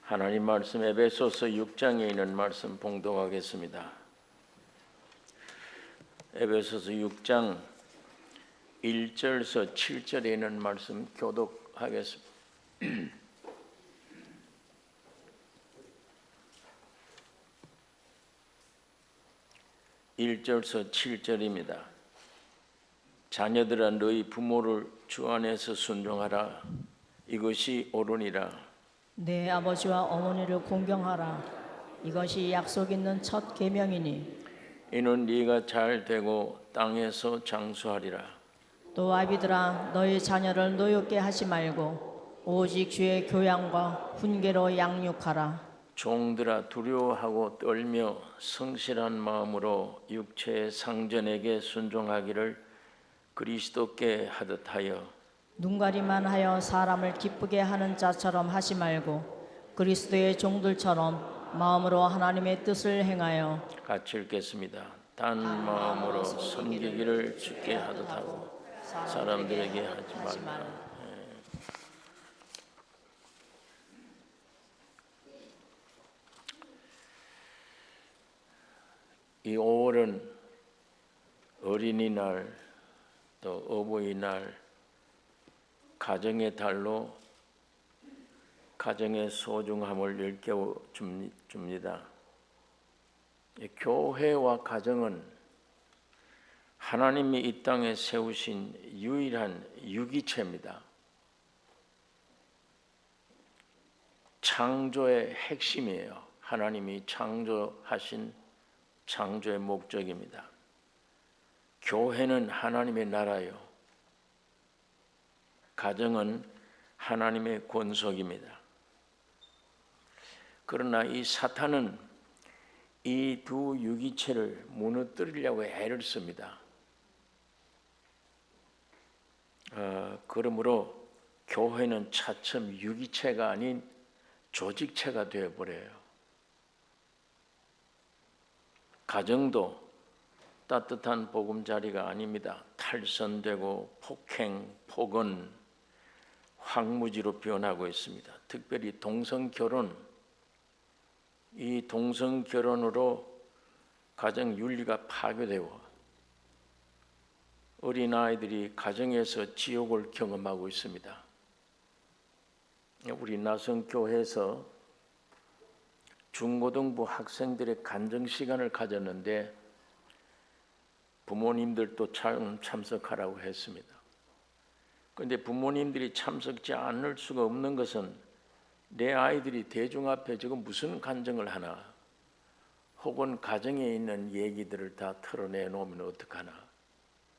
하나님 말씀 에베소서 6장에 있는 말씀 봉독하겠습니다. 에베소서 6장 1절에서 7절에 있는 말씀 교독하겠습니다. 1절에서 7절입니다. 자녀들아 너희 부모를 주 안에서 순종하라. 이것이 옳으니라. 내 아버지와 어머니를 공경하라. 이것이 약속 있는 첫 계명이니 이는 네가 잘 되고 땅에서 장수하리라. 또 아비들아 너희 자녀를 노엽게 하지 말고 오직 주의 교양과 훈계로 양육하라. 종들아 두려워하고 떨며 성실한 마음으로 육체의 상전에게 순종하기를 그리스도께 하듯 하여 눈가리만 하여 사람을 기쁘게 하는 자처럼 하지 말고 그리스도의 종들처럼 마음으로 하나님의 뜻을 행하여 같이 읽겠습니다. 단 마음으로 섬기기를 주께 하듯 하고 사람들에게 하지 말라. 이 5월은 어린이날 또 어버이날 가정의 달로 가정의 소중함을 일깨워 줍니다. 교회와 가정은 하나님이 이 땅에 세우신 유일한 유기체입니다. 창조의 핵심이에요. 하나님이 창조하신 창조의 목적입니다. 교회는 하나님의 나라요. 가정은 하나님의 권속입니다. 그러나 이 사탄은 이 두 유기체를 무너뜨리려고 애를 씁니다. 그러므로 교회는 차츰 유기체가 아닌 조직체가 되어버려요. 가정도 따뜻한 보금자리가 아닙니다. 탈선되고 폭행, 폭언, 황무지로 변하고 있습니다. 특별히 동성결혼, 이 동성결혼으로 가정 윤리가 파괴되고 어린아이들이 가정에서 지옥을 경험하고 있습니다. 우리 나성교회에서 중고등부 학생들의 간증시간을 가졌는데 부모님들도 참석하라고 했습니다. 그런데 부모님들이 참석지 않을 수가 없는 것은 내 아이들이 대중 앞에 지금 무슨 간증을 하나, 혹은 가정에 있는 얘기들을 다 털어내놓으면 어떡하나,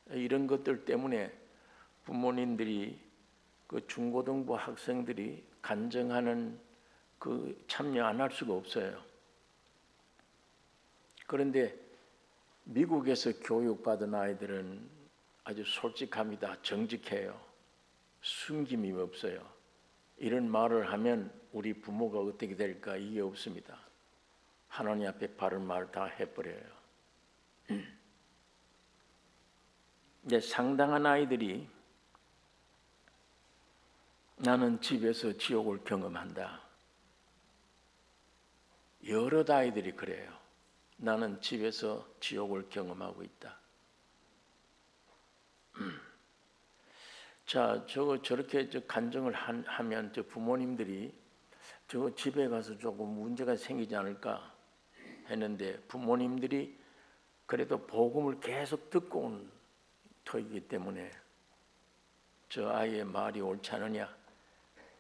이런 것들 때문에 부모님들이 그 중고등부 학생들이 간증하는 그 참여 안 할 수가 없어요. 그런데 미국에서 교육받은 아이들은 아주 솔직합니다. 정직해요. 숨김이 없어요. 이런 말을 하면 우리 부모가 어떻게 될까 이게 없습니다. 하나님 앞에 바른 말 다 해버려요. 이제 상당한 아이들이 나는 집에서 지옥을 경험한다. 여러 아이들이 그래요. 나는 집에서 지옥을 경험하고 있다. 자, 저렇게 간증을 하면 부모님들이 집에 가서 조금 문제가 생기지 않을까 했는데 부모님들이 그래도 복음을 계속 듣고 온 터이기 때문에 저 아이의 말이 옳지 않으냐,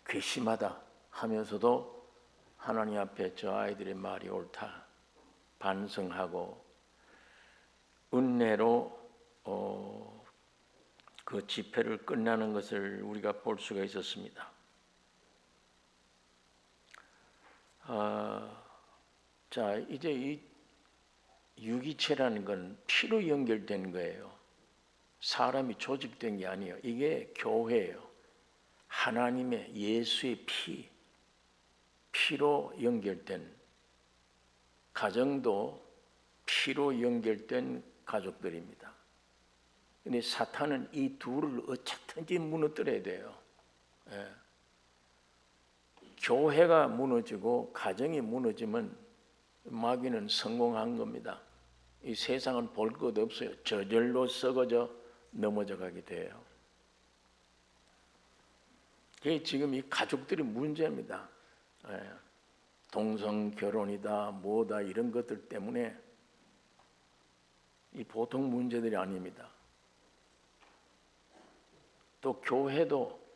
괘씸하다 하면서도 하나님 앞에 저 아이들의 말이 옳다 반성하고 은혜로 그 집회를 끝나는 것을 우리가 볼 수가 있었습니다. 자, 이제 이 유기체라는 건 피로 연결된 거예요. 사람이 조직된 게 아니에요. 이게 교회예요. 하나님의 예수의 피로 연결된, 가정도 피로 연결된 가족들입니다. 근데 사탄은 이 둘을 어쨌든지 무너뜨려야 돼요. 예. 교회가 무너지고 가정이 무너지면 마귀는 성공한 겁니다. 이 세상은 볼 것 없어요. 저절로 썩어져 넘어져 가게 돼요. 그게 지금 이 가족들이 문제입니다. 동성 결혼이다 뭐다 이런 것들 때문에 이 보통 문제들이 아닙니다. 또 교회도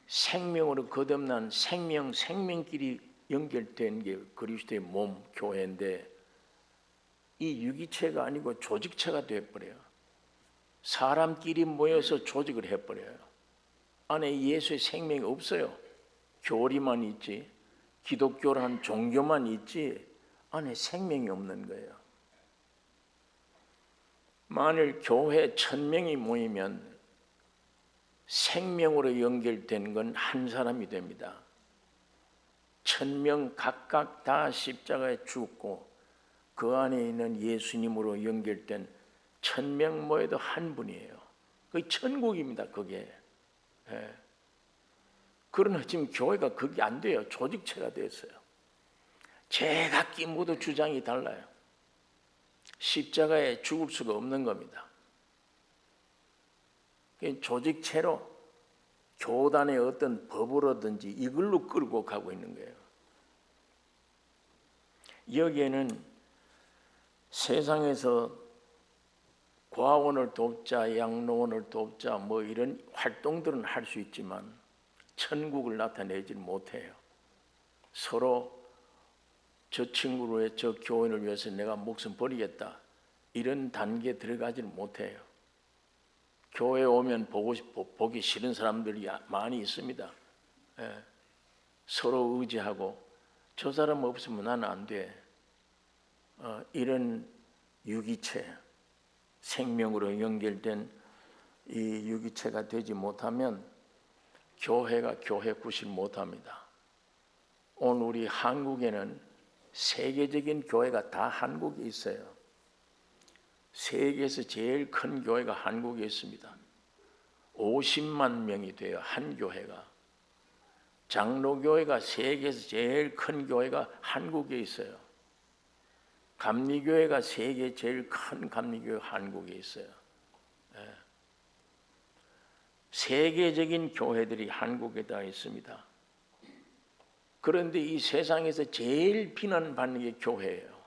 생명으로 거듭난 생명끼리 연결된 게 그리스도의 몸 교회인데 이 유기체가 아니고 조직체가 되어버려요. 사람끼리 모여서 조직을 해버려요. 안에 예수의 생명이 없어요. 교리만 있지, 기독교라는 종교만 있지 안에 생명이 없는 거예요. 만일 교회 1000명이 모이면 생명으로 연결된 건 한 사람이 됩니다. 1000명 각각 다 십자가에 죽고 그 안에 있는 예수님으로 연결된 1000명 모여도 한 분이에요. 그게 천국입니다. 그게. 그러나 지금 교회가 그게 안 돼요. 조직체가 됐어요. 제각기 모두 주장이 달라요. 십자가에 죽을 수가 없는 겁니다. 조직체로 교단의 어떤 법으로든지 이걸로 끌고 가고 있는 거예요. 여기에는 세상에서 과원을 돕자, 양로원을 돕자 뭐 이런 활동들은 할 수 있지만 천국을 나타내지 못해요. 서로 저 친구를 위해 저 교인을 위해서 내가 목숨 버리겠다 이런 단계에 들어가지는 못해요. 교회에 오면 보기 싫은 사람들이 많이 있습니다. 서로 의지하고 저 사람 없으면 나는 안 돼. 이런 유기체, 생명으로 연결된 이 유기체가 되지 못하면 교회가 교회 구실 못합니다. 오늘 우리 한국에는 세계적인 교회가 다 한국에 있어요. 세계에서 제일 큰 교회가 한국에 있습니다. 50만 명이 돼요. 한 교회가. 장로교회가 세계에서 제일 큰 교회가 한국에 있어요. 감리교회가 세계 제일 큰 감리교회 한국에 있어요. 세계적인 교회들이 한국에 다 있습니다. 그런데 이 세상에서 제일 비난받는 게 교회예요.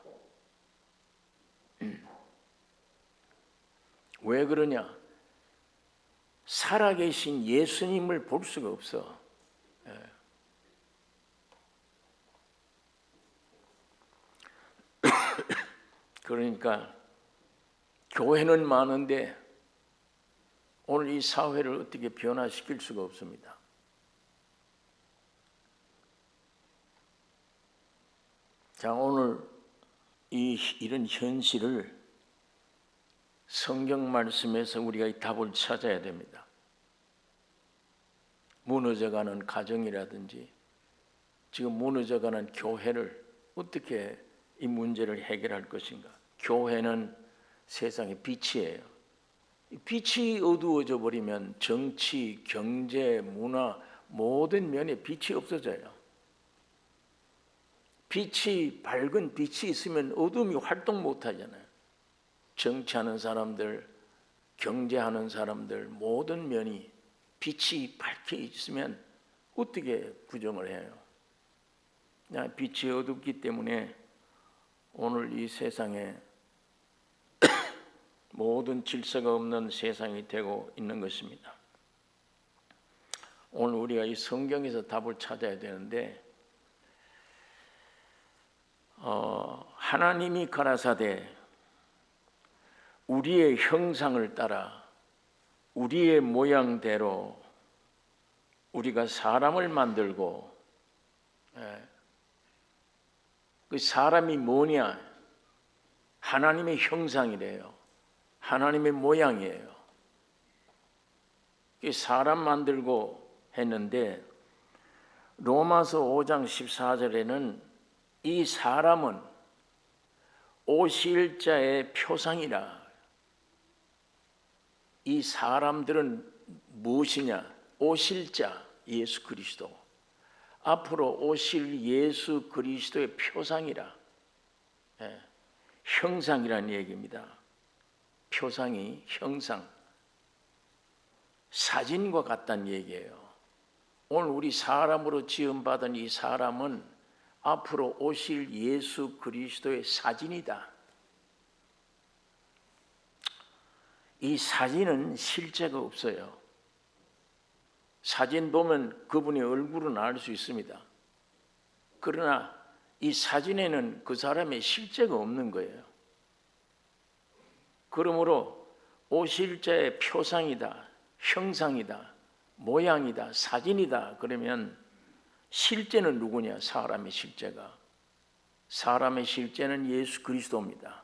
왜 그러냐? 살아계신 예수님을 볼 수가 없어. 그러니까 교회는 많은데 오늘 이 사회를 어떻게 변화시킬 수가 없습니다. 자, 오늘 이런 현실을 성경 말씀에서 우리가 이 답을 찾아야 됩니다. 무너져가는 가정이라든지 지금 무너져가는 교회를 어떻게 이 문제를 해결할 것인가? 교회는 세상의 빛이에요. 빛이 어두워져 버리면 정치, 경제, 문화 모든 면에 빛이 없어져요. 밝은 빛이 있으면 어둠이 활동 못 하잖아요. 정치하는 사람들, 경제하는 사람들 모든 면이 빛이 밝게 있으면 어떻게 부정을 해요? 그냥 빛이 어둡기 때문에 오늘 이 세상에 모든 질서가 없는 세상이 되고 있는 것입니다. 오늘 우리가 이 성경에서 답을 찾아야 되는데 하나님이 가라사대 우리의 형상을 따라 우리의 모양대로 우리가 사람을 만들고 그 사람이 뭐냐? 하나님의 형상이래요. 하나님의 모양이에요. 사람 만들고 했는데 로마서 5장 14절에는 이 사람은 오실자의 표상이라. 이 사람들은 무엇이냐? 오실자 예수 그리스도. 앞으로 오실 예수 그리스도의 표상이라. 형상이라는 얘기입니다. 표상이 형상, 사진과 같다는 얘기예요. 오늘 우리 사람으로 지음받은 이 사람은 앞으로 오실 예수 그리스도의 사진이다. 이 사진은 실제가 없어요. 사진 보면 그분의 얼굴은 알 수 있습니다. 그러나 이 사진에는 그 사람의 실제가 없는 거예요. 그러므로 오실 자의 표상이다, 형상이다, 모양이다, 사진이다 그러면 실제는 누구냐? 사람의 실제가. 사람의 실제는 예수 그리스도입니다.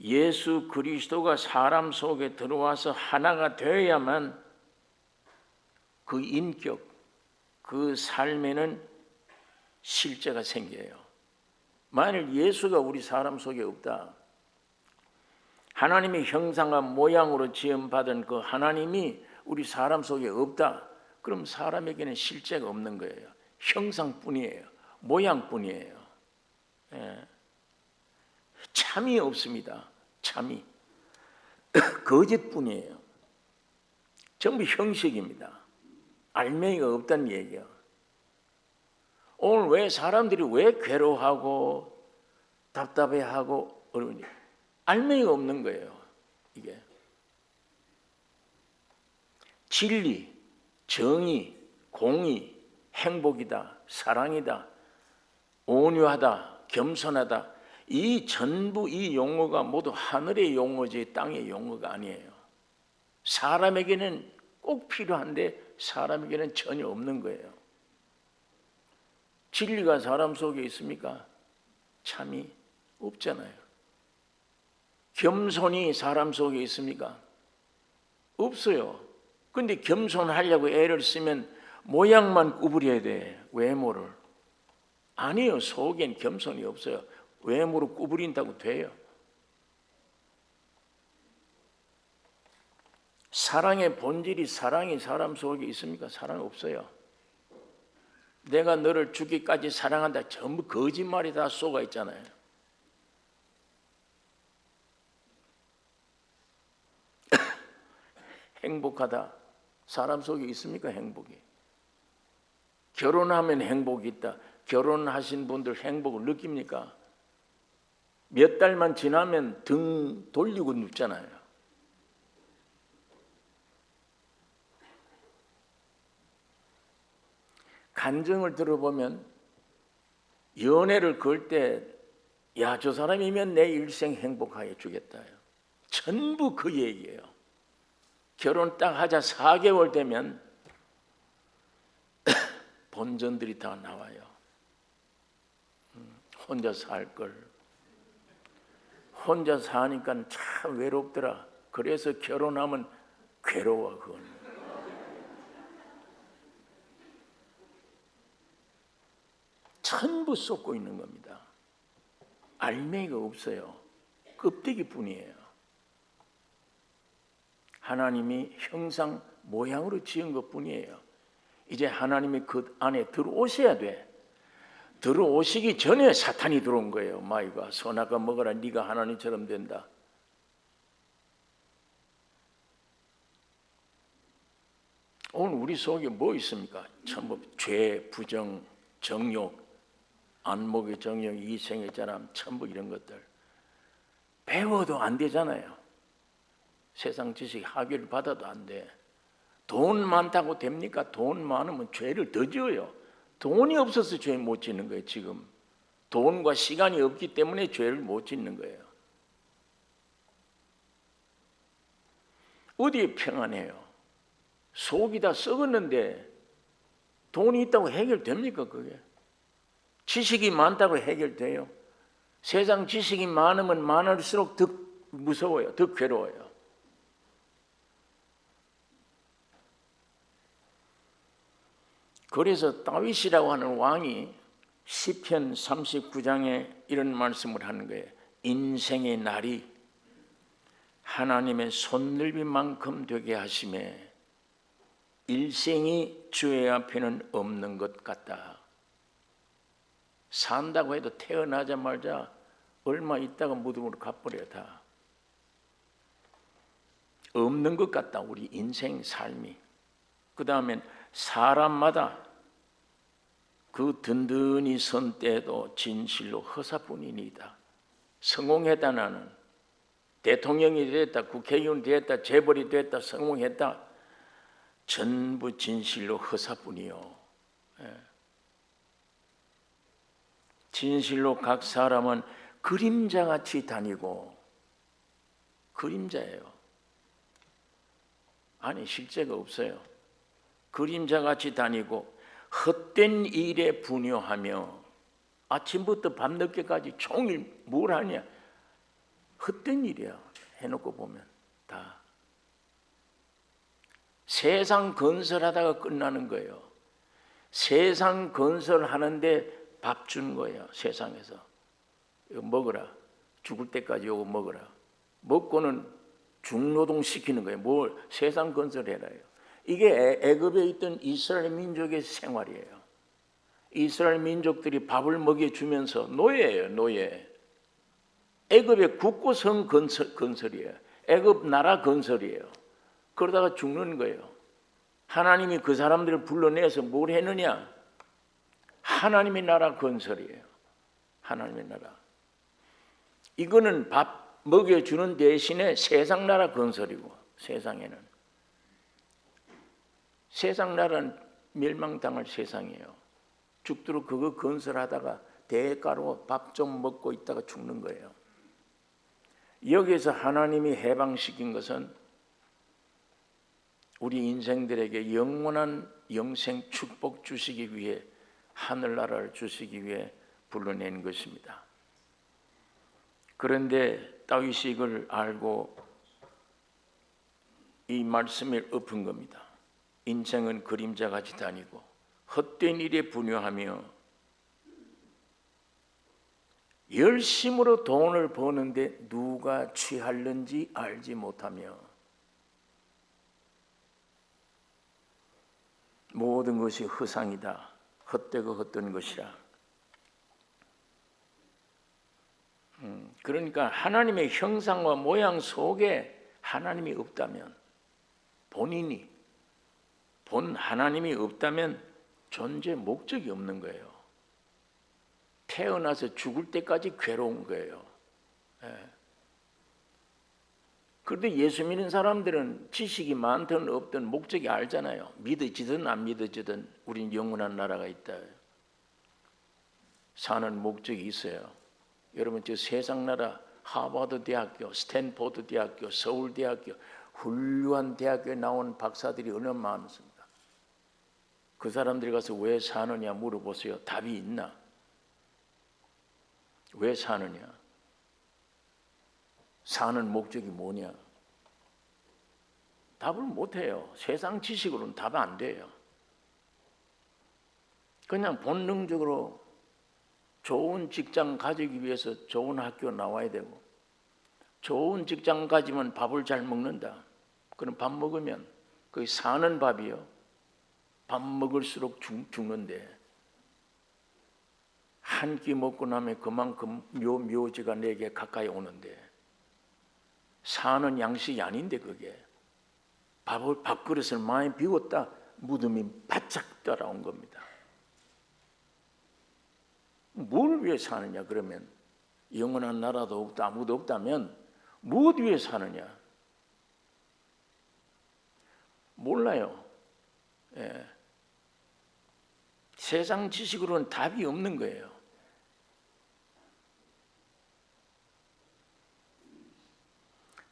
예수 그리스도가 사람 속에 들어와서 하나가 되어야만 그 인격, 그 삶에는 실제가 생겨요. 만일 예수가 우리 사람 속에 없다, 하나님의 형상과 모양으로 지음받은 그 하나님이 우리 사람 속에 없다, 그럼 사람에게는 실제가 없는 거예요. 형상뿐이에요. 모양뿐이에요. 참이 없습니다. 참이. 거짓뿐이에요. 전부 형식입니다. 알맹이가 없다는 얘기예요. 오늘 왜 사람들이 왜 괴로워하고 답답해하고 어려우니? 알맹이가 없는 거예요. 이게 진리, 정의, 공의, 행복이다, 사랑이다, 온유하다, 겸손하다, 이 전부 이 용어가 모두 하늘의 용어지 땅의 용어가 아니에요. 사람에게는 꼭 필요한데 사람에게는 전혀 없는 거예요. 진리가 사람 속에 있습니까? 참이 없잖아요. 겸손이 사람 속에 있습니까? 없어요. 근데 겸손하려고 애를 쓰면 모양만 구부려야 돼. 외모를. 아니요. 속엔 겸손이 없어요. 외모를 구부린다고 돼요. 사랑의 본질이 사랑이 사람 속에 있습니까? 사랑 없어요. 내가 너를 죽기까지 사랑한다. 전부 거짓말이 다 쏘가 있잖아요. 행복하다. 사람 속에 있습니까? 행복이. 결혼하면 행복이 있다. 결혼하신 분들 행복을 느낍니까? 몇 달만 지나면 등 돌리고 눕잖아요. 간증을 들어보면 연애를 걸 때 야, 저 사람이면 내 일생 행복하게 주겠다. 전부 그 얘기예요. 결혼 딱 하자 4개월 되면 본전들이 다 나와요. 혼자 살 걸. 혼자 사니까 참 외롭더라. 그래서 결혼하면 괴로워. 그건. 전부 쏟고 있는 겁니다. 알맹이가 없어요. 껍데기뿐이에요. 하나님이 형상 모양으로 지은 것뿐이에요. 이제 하나님이 그 안에 들어오셔야 돼. 들어오시기 전에 사탄이 들어온 거예요. 마이가 선악과 먹어라. 네가 하나님처럼 된다. 오늘 우리 속에 뭐 있습니까? 전부 죄, 부정, 정욕, 안목의 정욕, 이생의 자람, 전부 이런 것들. 배워도 안 되잖아요. 세상 지식 학위를 받아도 안 돼. 돈 많다고 됩니까? 돈 많으면 죄를 더 지어요. 돈이 없어서 죄 못 짓는 거예요. 지금 돈과 시간이 없기 때문에 죄를 못 짓는 거예요. 어디에 평안해요? 속이 다 썩었는데 돈이 있다고 해결됩니까? 그게 지식이 많다고 해결돼요? 세상 지식이 많으면 많을수록 더 무서워요. 더 괴로워요. 그래서 다윗이라고 하는 왕이 시편 39장에 이런 말씀을 하는 거예요. 인생의 날이 하나님의 손넓이만큼 되게 하심에 일생이 주의 앞에는 없는 것 같다. 산다고 해도 태어나자마자 얼마 있다가 무덤으로 가버려. 다 없는 것 같다, 우리 인생 삶이. 그 다음엔 사람마다 그 든든히 선 때도 진실로 허사뿐이니이다. 성공했다, 나는 대통령이 됐다, 국회의원이 됐다, 재벌이 됐다, 성공했다, 전부 진실로 허사뿐이요. 진실로 각 사람은 그림자같이 다니고, 그림자예요. 아니, 실제가 없어요. 그림자같이 다니고 헛된 일에 분요하며, 아침부터 밤늦게까지 종일 뭘 하냐, 헛된 일이야. 해놓고 보면 다 세상 건설하다가 끝나는 거예요. 세상 건설하는데 밥 주는 거예요. 세상에서 이거 먹어라, 죽을 때까지 이거 먹어라. 먹고는 중노동 시키는 거예요. 뭘 세상 건설해라요. 이게 애굽에 있던 이스라엘 민족의 생활이에요. 이스라엘 민족들이 밥을 먹여주면서 노예예요, 노예. 애굽의 국고성 건설이에요. 애굽 나라 건설이에요. 그러다가 죽는 거예요. 하나님이 그 사람들을 불러내서 뭘 했느냐? 하나님의 나라 건설이에요. 하나님의 나라. 이거는 밥 먹여주는 대신에 세상 나라 건설이고, 세상에는 세상 나라는 멸망당할 세상이에요. 죽도록 그거 건설하다가 대가로 밥 좀 먹고 있다가 죽는 거예요. 여기에서 하나님이 해방시킨 것은 우리 인생들에게 영원한 영생 축복 주시기 위해, 하늘나라를 주시기 위해 불러낸 것입니다. 그런데 다윗이 이걸 알고 이 말씀을 엎은 겁니다. 인생은 그림자같이 다니고 헛된 일에 분요하며 열심으로 돈을 버는데 누가 취할는지 알지 못하며 모든 것이 허상이다, 헛되고 헛된 것이라. 그러니까 하나님의 형상과 모양 속에 하나님이 없다면, 본인이 본 하나님이 없다면 존재 목적이 없는 거예요. 태어나서 죽을 때까지 괴로운 거예요. 그런데 예수 믿는 사람들은 지식이 많든 없든 목적이 알잖아요. 믿어지든 안 믿어지든 우린 영원한 나라가 있다. 사는 목적이 있어요. 여러분, 저 세상 나라 하버드 대학교, 스탠포드 대학교, 서울 대학교, 훌륭한 대학교에 나온 박사들이 얼마나 많습니까? 그 사람들이 가서 왜 사느냐 물어보세요. 답이 있나? 왜 사느냐? 사는 목적이 뭐냐? 답을 못해요. 세상 지식으로는 답 안 돼요. 그냥 본능적으로 좋은 직장 가지기 위해서 좋은 학교 나와야 되고, 좋은 직장 가지면 밥을 잘 먹는다. 그럼 밥 먹으면 그게 사는 밥이요. 밥 먹을수록 죽는데, 한 끼 먹고 나면 그만큼 묘지가 내게 가까이 오는데, 사는 양식이 아닌데, 그게 밥그릇을 많이 비웠다 무덤이 바짝 따라온 겁니다. 뭘 위해 사느냐? 그러면 영원한 나라도 없다, 아무도 없다면 무엇 위해 사느냐? 몰라요. 세상 지식으로는 답이 없는 거예요.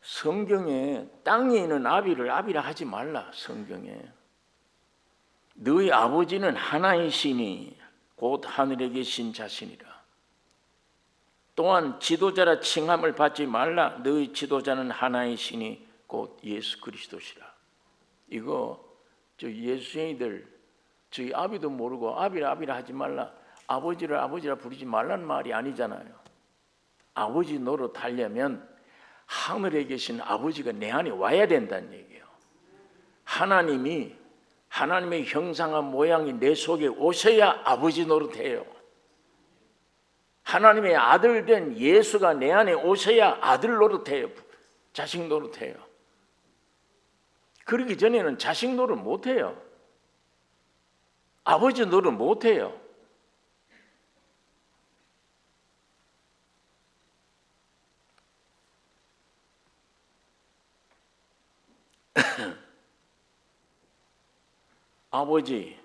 성경에 땅에 있는 아비라 하지 말라. 성경에 너희 아버지는 하나이시니 곧 하늘에 계신 자신이라. 또한 지도자라 칭함을 받지 말라. 너희 지도자는 하나이시니 곧 예수 그리스도시라. 이거 저 예수쟁이들, 저희 아비도 모르고 아비라 하지 말라, 아버지를 아버지라 부르지 말라는 말이 아니잖아요. 아버지 노릇 하려면 하늘에 계신 아버지가 내 안에 와야 된다는 얘기예요. 하나님이 하나님의 형상과 모양이 내 속에 오셔야 아버지 노릇해요. 하나님의 아들 된 예수가 내 안에 오셔야 아들 노릇해요. 자식 노릇해요. 그러기 전에는 자식 노릇 못해요. 아버지 노릇 못해요. 아버지,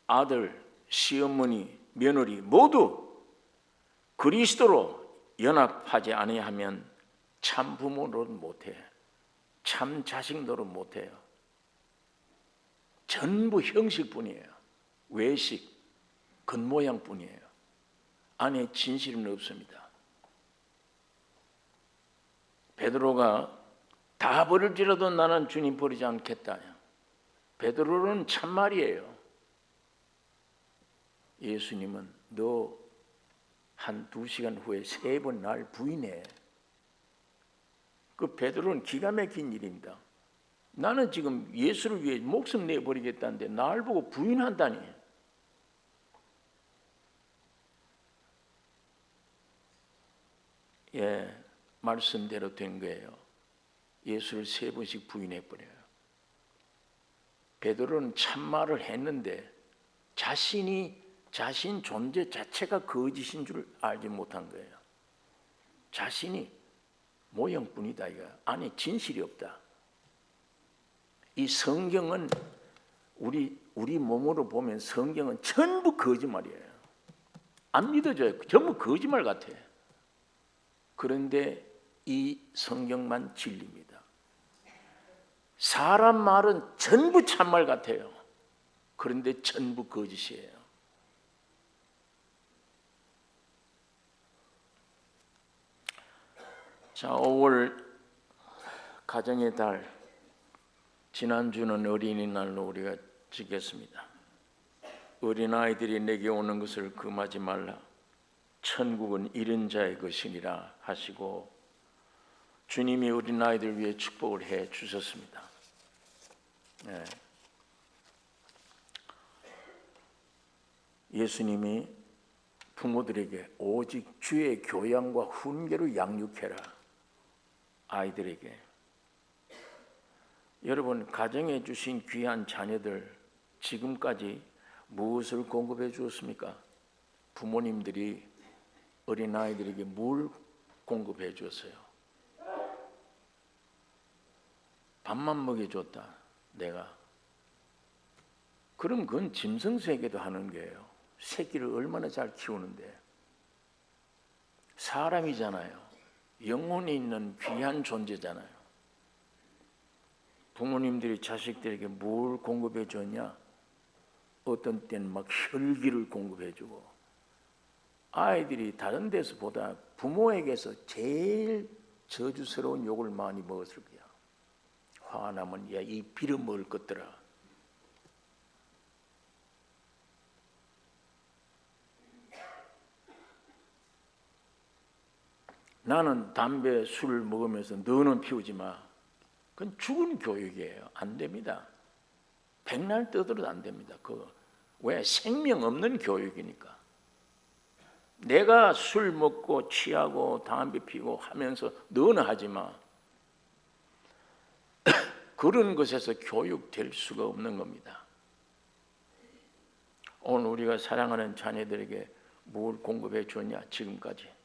아들, 시어머니, 며느리 모두 그리스도로 연합하지 아니하면 참 부모 노릇 못해. 참 자식 노릇 못해요. 전부 형식뿐이에요. 외식, 겉모양뿐이에요. 안에 진실은 없습니다. 베드로가 다 버릴지라도 나는 주님 버리지 않겠다. 베드로는 참말이에요. 예수님은 너 한 2시간 후에 3번 날 부인해. 그 베드로는 기가 막힌 일입니다. 나는 지금 예수를 위해 목숨 내버리겠다는데 날 보고 부인한다니. 예, 말씀대로 된 거예요. 예수를 3번씩 부인해버려요. 베드로는 참말을 했는데 자신 존재 자체가 거짓인 줄 알지 못한 거예요. 자신이 모형뿐이다. 이거 안에 진실이 없다. 이 성경은 우리 몸으로 보면 성경은 전부 거짓말이에요. 안 믿어져요. 전부 거짓말 같아. 그런데 이 성경만 진리입니다. 사람 말은 전부 참말 같아요. 그런데 전부 거짓이에요. 자, 5월 가정의 달, 지난주는 어린이날로 우리가 지켰습니다. 어린아이들이 내게 오는 것을 금하지 말라. 천국은 이른 자의 것이니라 하시고 주님이 어린아이들 위해 축복을 해 주셨습니다. 네. 예수님이 부모들에게 오직 주의 교양과 훈계로 양육해라. 아이들에게. 여러분, 가정에 주신 귀한 자녀들 지금까지 무엇을 공급해 주었습니까? 부모님들이 어린아이들에게 뭘 공급해 줬어요? 밥만 먹여줬다 내가. 그럼 그건 짐승세계도 하는 거예요. 새끼를 얼마나 잘 키우는데. 사람이잖아요. 영혼이 있는 귀한 존재잖아요. 부모님들이 자식들에게 뭘 공급해 줬냐? 어떤 때는 막 혈기를 공급해 주고. 아이들이 다른 데서보다 부모에게서 제일 저주스러운 욕을 많이 먹었을 거야. 화나면 야, 이 빌어먹을 것들아. 나는 담배, 술 먹으면서 너는 피우지 마. 그건 죽은 교육이에요. 안 됩니다. 백날 떠들어도 안 됩니다. 왜? 생명 없는 교육이니까. 내가 술 먹고 취하고 담배 피고 하면서 너는 하지 마. 그런 것에서 교육될 수가 없는 겁니다. 오늘 우리가 사랑하는 자녀들에게 뭘 공급해 줬냐? 지금까지.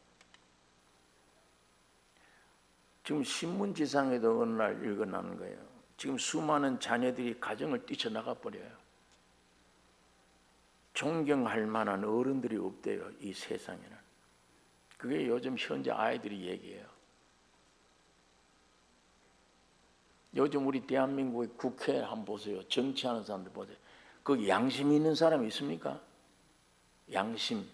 지금 신문지상에도 어느 날 읽어나는 거예요. 지금 수많은 자녀들이 가정을 뛰쳐나가 버려요. 존경할 만한 어른들이 없대요, 이 세상에는. 그게 요즘 현재 아이들이 얘기해요. 요즘 우리 대한민국의 국회 한번 보세요. 정치하는 사람들 보세요. 그 양심 있는 사람이 있습니까? 양심.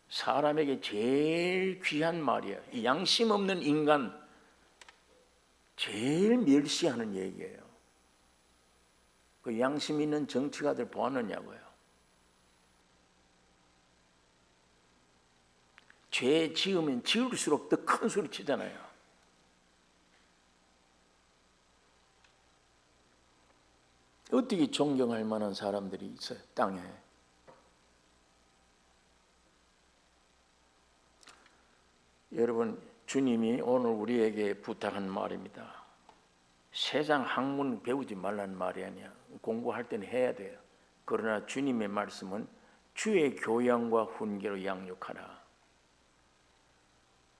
사람에게 제일 귀한 말이에요. 이 양심 없는 인간 제일 멸시하는 얘기예요. 그 양심 있는 정치가들 보았느냐고요. 죄 지으면 지을수록 더 큰 소리 치잖아요. 어떻게 존경할 만한 사람들이 있어요, 땅에? 여러분, 주님이 오늘 우리에게 부탁한 말입니다. 세상 학문 배우지 말라는 말이 아니야. 공부할 때는 해야 돼요. 그러나 주님의 말씀은 주의 교양과 훈계로 양육하라.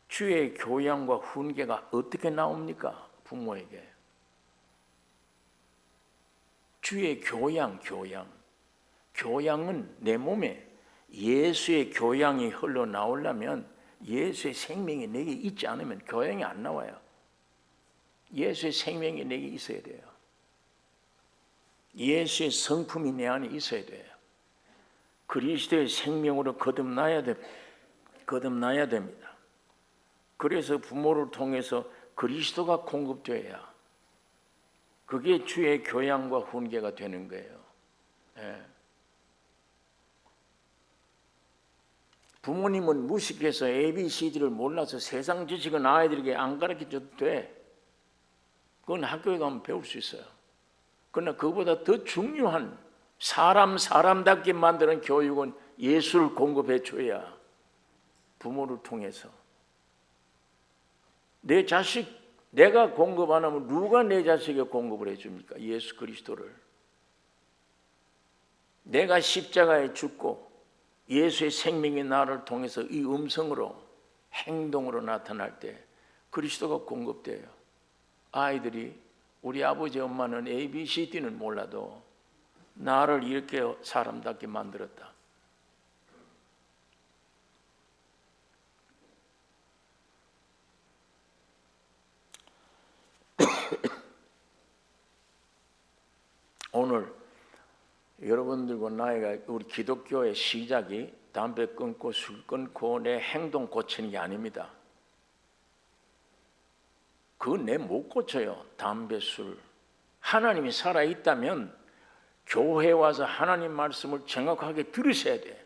주의 교양과 훈계가 어떻게 나옵니까? 부모에게. 주의 교양은 내 몸에 예수의 교양이 흘러나오려면 예수의 생명이 내게 있지 않으면 교양이 안 나와요. 예수의 생명이 내게 있어야 돼요. 예수의 성품이 내 안에 있어야 돼요. 그리스도의 생명으로 거듭나야 됩니다. 그래서 부모를 통해서 그리스도가 공급되어야 그게 주의 교양과 훈계가 되는 거예요. 예. 부모님은 무식해서 ABCD를 몰라서 세상 지식은 아이들에게 안 가르쳐줘도 돼. 그건 학교에 가면 배울 수 있어요. 그러나 그보다 더 중요한 사람답게 만드는 교육은 예수를 공급해 줘야 부모를 통해서. 내 자식 내가 공급 안 하면 누가 내 자식에게 공급을 해줍니까? 예수 그리스도를. 내가 십자가에 죽고 예수의 생명이 나를 통해서 이 음성으로 행동으로 나타날 때 그리스도가 공급돼요. 아이들이 우리 아버지 엄마는 ABCD는 몰라도 나를 이렇게 사람답게 만들었다. 오늘 여러분들과 나이가 우리 기독교의 시작이 담배 끊고 술 끊고 내 행동 고치는 게 아닙니다. 그건 내 못 고쳐요. 담배, 술. 하나님이 살아있다면 교회에 와서 하나님 말씀을 정확하게 들으셔야 돼.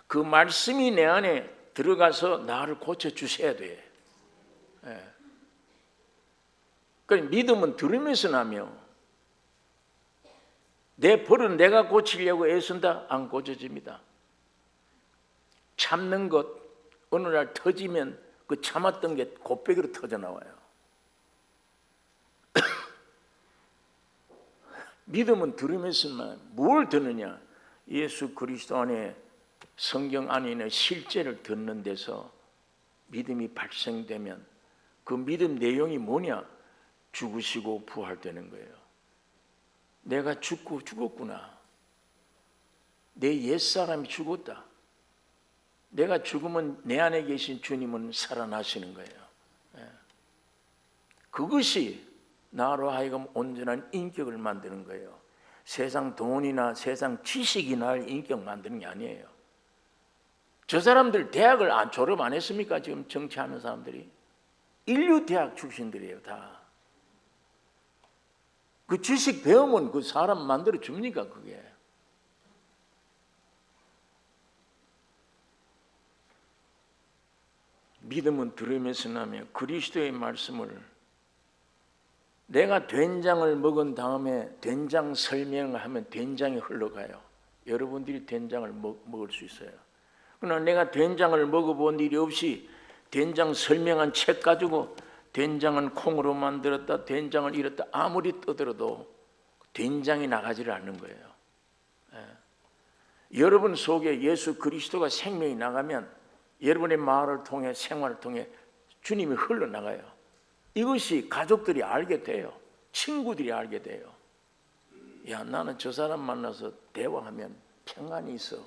그 말씀이 내 안에 들어가서 나를 고쳐주셔야 돼. 예. 그러니까 믿음은 들으면서 나며 내 버릇 내가 고치려고 애쓴다? 안 고쳐집니다. 참는 것 어느 날 터지면 그 참았던 게 곱배기로 터져나와요. 믿음은 들으면서만 뭘 듣느냐? 예수 그리스도 안에 성경 안에 있는 실제를 듣는 데서 믿음이 발생되면 그 믿음 내용이 뭐냐? 죽으시고 부활되는 거예요. 내가 죽었구나. 내 옛사람이 죽었다. 내가 죽으면 내 안에 계신 주님은 살아나시는 거예요. 그것이 나로 하여금 온전한 인격을 만드는 거예요. 세상 돈이나 세상 지식이 날 인격 만드는 게 아니에요. 저 사람들 대학을 졸업 안 했습니까? 지금 정치하는 사람들이 인류 대학 출신들이에요. 다. 그 지식 배우면 그 사람 만들어 줍니까? 그게. 믿음은 들으면서 나며 그리스도의 말씀을 내가 된장을 먹은 다음에 된장 설명을 하면 된장이 흘러가요. 여러분들이 된장을 먹을 수 있어요. 그러나 내가 된장을 먹어본 일이 없이 된장 설명한 책 가지고 된장은 콩으로 만들었다, 된장을 이랬다 아무리 떠들어도 된장이 나가지를 않는 거예요. 여러분 속에 예수 그리스도가 생명이 나가면 여러분의 말을 통해 생활을 통해 주님이 흘러나가요. 이것이 가족들이 알게 돼요. 친구들이 알게 돼요. 야, 나는 저 사람 만나서 대화하면 평안이 있어.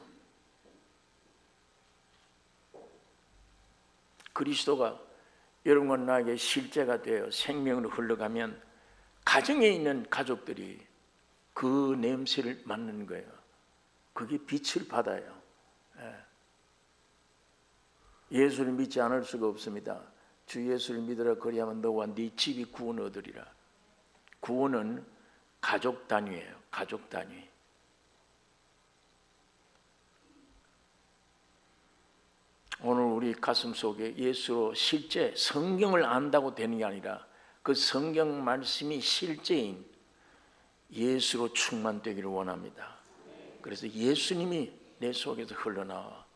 그리스도가 여러분과 나에게 실제가 되어 생명으로 흘러가면 가정에 있는 가족들이 그 냄새를 맡는 거예요. 그게 빛을 받아요. 예수를 믿지 않을 수가 없습니다. 주 예수를 믿으라 그리하면 너와 네 집이 구원 얻으리라. 구원은 가족 단위예요. 가족 단위. 오늘 우리 가슴 속에 예수로 실제 성경을 안다고 되는 게 아니라 그 성경 말씀이 실제인 예수로 충만되기를 원합니다. 그래서 예수님이 내 속에서 흘러나와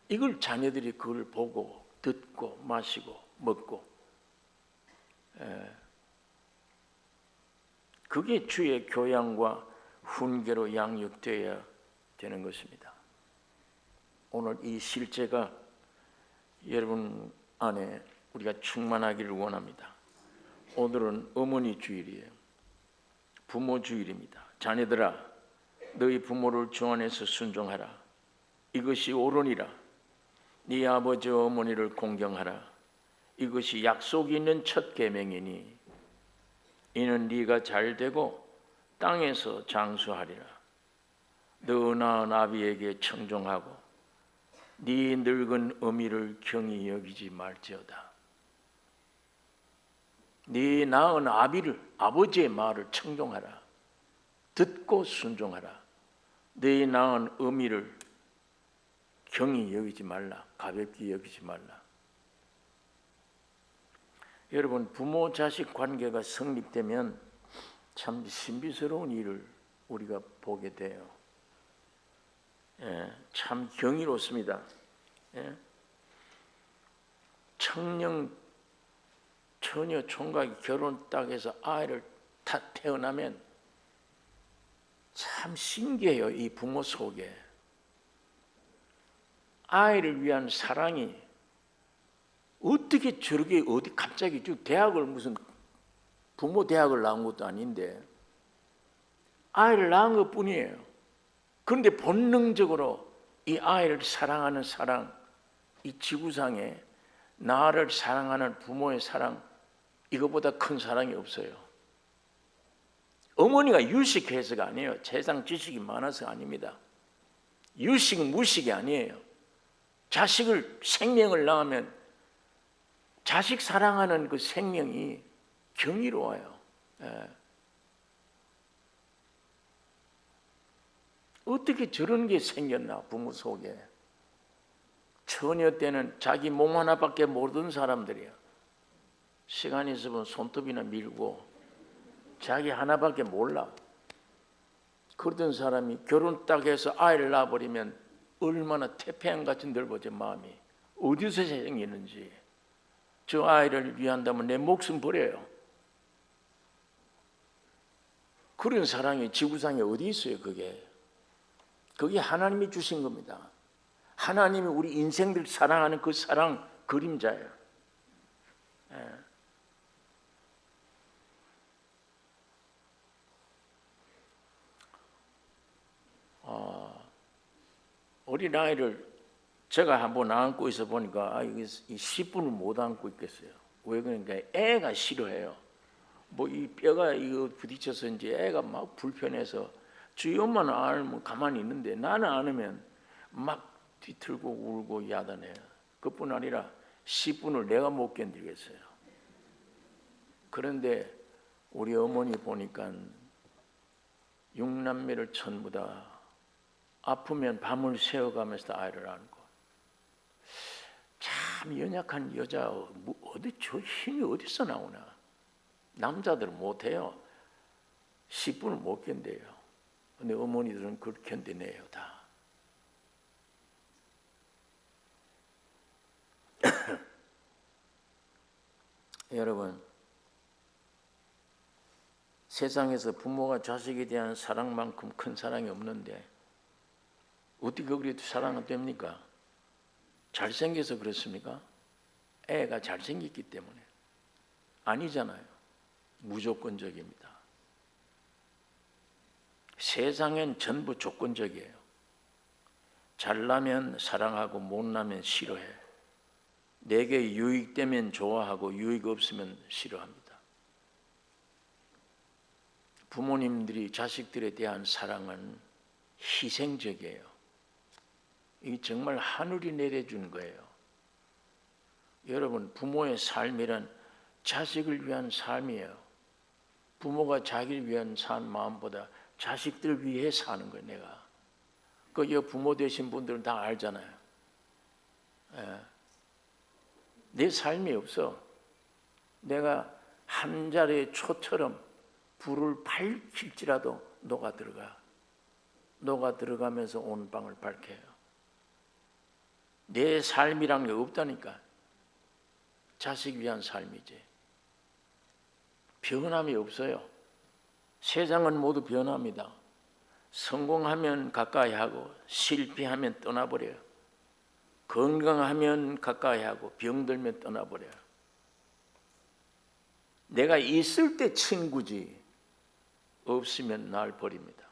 이걸 자녀들이 그걸 보고 듣고 마시고 먹고 그게 주의 교양과 훈계로 양육되어야 되는 것입니다. 오늘 이 실제가 여러분 안에 우리가 충만하기를 원합니다. 오늘은 어머니 주일이에요. 부모 주일입니다. 자녀들아, 너희 부모를 주 안에서 순종하라. 이것이 옳으니라. 네 아버지와 어머니를 공경하라. 이것이 약속이 있는 첫 계명이니 이는 네가 잘되고 땅에서 장수하리라. 너 낳은 아비에게 청종하고 네 늙은 어미를 경히 여기지 말지어다. 네 낳은 아버지의 말을 청종하라. 듣고 순종하라. 네 낳은 어미를 경히 여기지 말라. 가볍게 여기지 말라. 여러분, 부모 자식 관계가 성립되면 참 신비스러운 일을 우리가 보게 돼요. 참 경이롭습니다. 처녀 총각이 결혼 딱 해서 아이를 다 태어나면 참 신기해요. 이 부모 속에 아이를 위한 사랑이 어떻게 저렇게 어디 갑자기 대학을 무슨 부모 대학을 나온 것도 아닌데 아이를 낳은 것 뿐이에요. 그런데 본능적으로 이 아이를 사랑하는 사랑, 이 지구상에 나를 사랑하는 부모의 사랑, 이거보다 큰 사랑이 없어요. 어머니가 유식해서가 아니에요. 세상 지식이 많아서 아닙니다. 유식 무식이 아니에요. 자식을 생명을 낳으면 자식 사랑하는 그 생명이 경이로워요. 어떻게 저런 게 생겼나 부모 속에. 처녀 때는 자기 몸 하나밖에 모르던 사람들이야. 시간이 있으면 손톱이나 밀고 자기 하나밖에 몰라. 그러던 사람이 결혼 딱 해서 아이를 낳아버리면 얼마나 태평양같이 넓어져 마음이. 어디서 생기는지. 저 아이를 위한다면 내 목숨 버려요. 그런 사랑이 지구상에 어디 있어요. 그게 하나님이 주신 겁니다. 하나님이 우리 인생들 사랑하는 그 사랑 그림자예요. 어린아이를 제가 한번 안고 있어 보니까 이게 10분을 못 안고 있겠어요. 왜 그러니까 애가 싫어해요. 뭐 이 뼈가 이거 부딪혀서 이제 애가 막 불편해서 주희 엄마는 안으면 가만히 있는데 나는 안으면 막 뒤틀고 울고 야단해요. 그뿐 아니라 10분을 내가 못 견디겠어요. 그런데 우리 어머니 보니까 6남매를 전부 다 아프면 밤을 새워가면서 아이를 안고. 참 연약한 여자 어디 저 힘이 어디서 나오나. 남자들은 못해요. 10분을 못 견뎌요. 근데 어머니들은 그걸 견뎌내요 다. 여러분, 세상에서 부모가 자식에 대한 사랑만큼 큰 사랑이 없는데 어떻게 그래도 사랑은 됩니까? 잘생겨서 그렇습니까? 애가 잘생겼기 때문에. 아니잖아요. 무조건적입니다. 세상엔 전부 조건적이에요. 잘나면 사랑하고 못나면 싫어해. 내게 유익되면 좋아하고 유익 없으면 싫어합니다. 부모님들이 자식들에 대한 사랑은 희생적이에요. 이게 정말 하늘이 내려준 거예요. 여러분, 부모의 삶이란 자식을 위한 삶이에요. 부모가 자기를 위한 산 마음보다 자식들을 위해 사는 거예요. 내가 그 부모 되신 분들은 다 알잖아요. 내 삶이 없어. 내가 한 자리의 초처럼 불을 밝힐지라도 녹아 들어가면서 온 방을 밝혀요. 내 삶이란 게 없다니까. 자식 위한 삶이지. 변함이 없어요. 세상은 모두 변합니다. 성공하면 가까이 하고 실패하면 떠나버려요. 건강하면 가까이 하고 병들면 떠나버려요. 내가 있을 때 친구지 없으면 날 버립니다.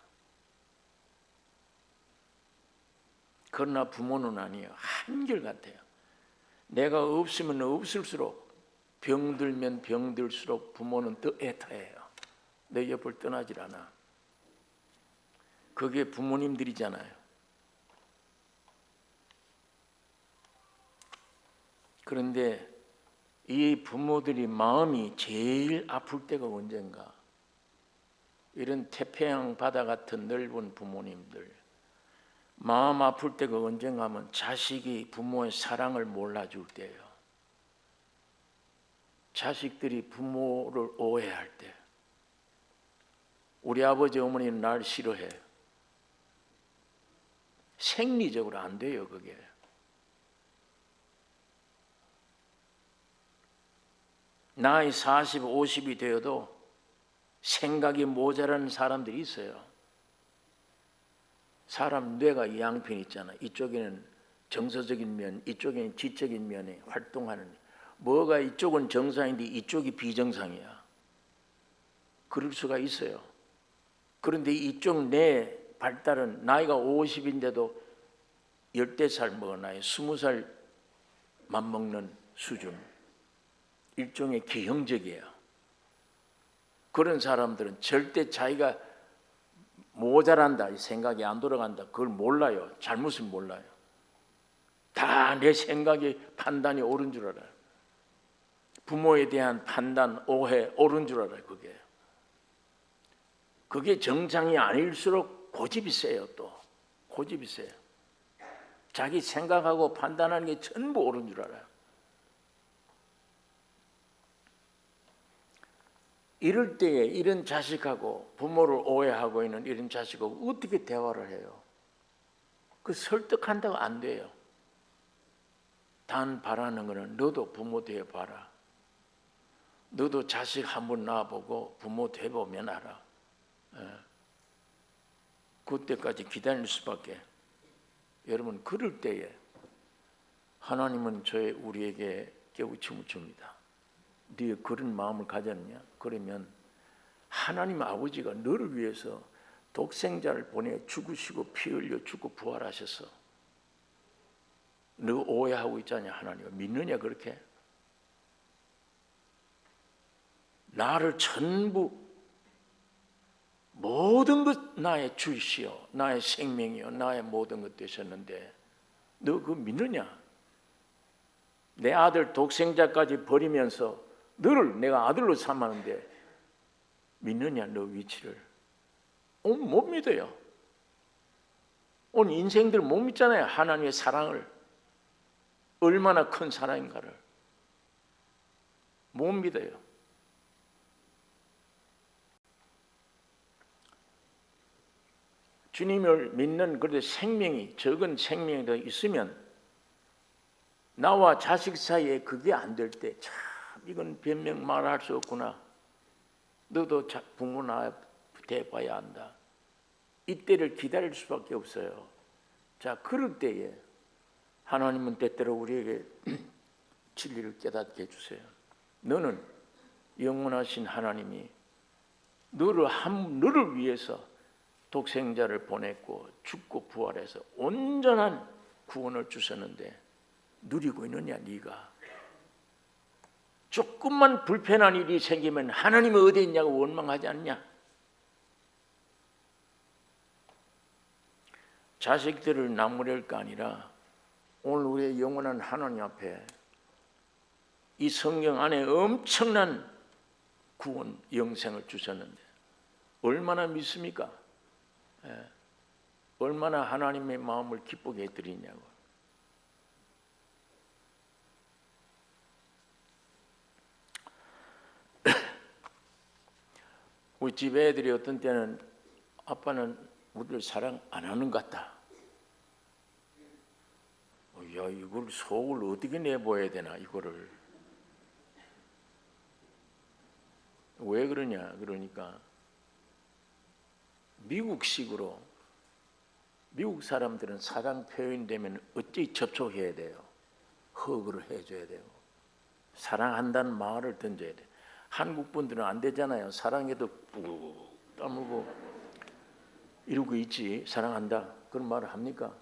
그러나 부모는 아니에요. 한결같아요. 내가 없으면 없을수록 병들면 병들수록 부모는 더 애타해요. 내 옆을 떠나질 않아. 그게 부모님들이잖아요. 그런데 이 부모들이 마음이 제일 아플 때가 언젠가? 이런 태평양 바다 같은 넓은 부모님들 마음 아플 때가 언젠가 하면 자식이 부모의 사랑을 몰라줄 때예요. 자식들이 부모를 오해할 때. 우리 아버지 어머니는 날 싫어해요. 생리적으로 안 돼요, 그게. 나이 40, 50이 되어도 생각이 모자라는 사람들이 있어요. 사람 뇌가 이 양편 있잖아. 이쪽에는 정서적인 면, 이쪽에는 지적인 면에 활동하는. 뭐가 이쪽은 정상인데 이쪽이 비정상이야. 그럴 수가 있어요. 그런데 이쪽 뇌 발달은 나이가 50인데도 10살 먹은 나이, 20살 맘먹는 수준. 일종의 기형적이에요. 그런 사람들은 절대 자기가 모자란다, 생각이 안 돌아간다, 그걸 몰라요. 잘못을 몰라요. 다 내 생각이 판단이 옳은 줄 알아요. 부모에 대한 판단, 오해 옳은 줄 알아요. 그게 정상이 아닐수록 고집이 세요. 또 고집이 세요. 자기 생각하고 판단하는 게 전부 옳은 줄 알아요. 이럴 때에 이런 자식하고 부모를 오해하고 있는 이런 자식하고 어떻게 대화를 해요? 그 설득한다고 안 돼요. 단 바라는 거는 너도 부모 돼 봐라. 너도 자식 한번 낳아보고 부모 돼보면 알아. 그때까지 기다릴 수밖에. 여러분, 그럴 때에 하나님은 우리에게 깨우침을 줍니다. 네가 그런 마음을 가졌냐? 그러면 하나님 아버지가 너를 위해서 독생자를 보내 죽으시고 피 흘려 죽고 부활하셔서 너 오해하고 있잖냐. 하나님을 믿느냐? 그렇게? 나를 전부 모든 것 나의 주시오, 나의 생명이요, 나의 모든 것 되셨는데 너 그거 믿느냐? 내 아들 독생자까지 버리면서 너를 내가 아들로 삼았는데 믿느냐? 너 위치를. 못 믿어요. 오늘 인생들 못 믿잖아요. 하나님의 사랑을, 얼마나 큰 사랑인가를 못 믿어요. 주님을 믿는 그래도 생명이, 적은 생명이 더 있으면 나와 자식 사이에 그게 안 될 때 참 이건 변명 말할 수 없구나. 너도 부모 돼봐야 한다. 이때를 기다릴 수밖에 없어요. 자, 그럴 때에 하나님은 때때로 우리에게 진리를 깨닫게 해주세요. 너는 영원하신 하나님이 너를 위해서 독생자를 보냈고 죽고 부활해서 온전한 구원을 주셨는데 누리고 있느냐? 네가 조금만 불편한 일이 생기면 하나님이 어디 있냐고 원망하지 않냐? 자식들을 나무랄 거 아니라 오늘 우리의 영원한 하나님 앞에 이 성경 안에 엄청난 구원, 영생을 주셨는데 얼마나 믿습니까? 얼마나 하나님의 마음을 기쁘게 해드리냐고. 우리 집 애들이 어떤 때는 아빠는 우리를 사랑 안 하는 것 같다. 야, 이걸 속을 어떻게 내보여야 되나, 이거를. 왜 그러냐, 그러니까 미국식으로 미국 사람들은 사랑 표현되면 어찌 접촉해야 돼요? 허그를 해줘야 돼요. 사랑한다는 말을 던져야 돼요. 한국 분들은 안 되잖아요. 사랑해도 꾹 다물고 이러고 있지. 사랑한다 그런 말을 합니까?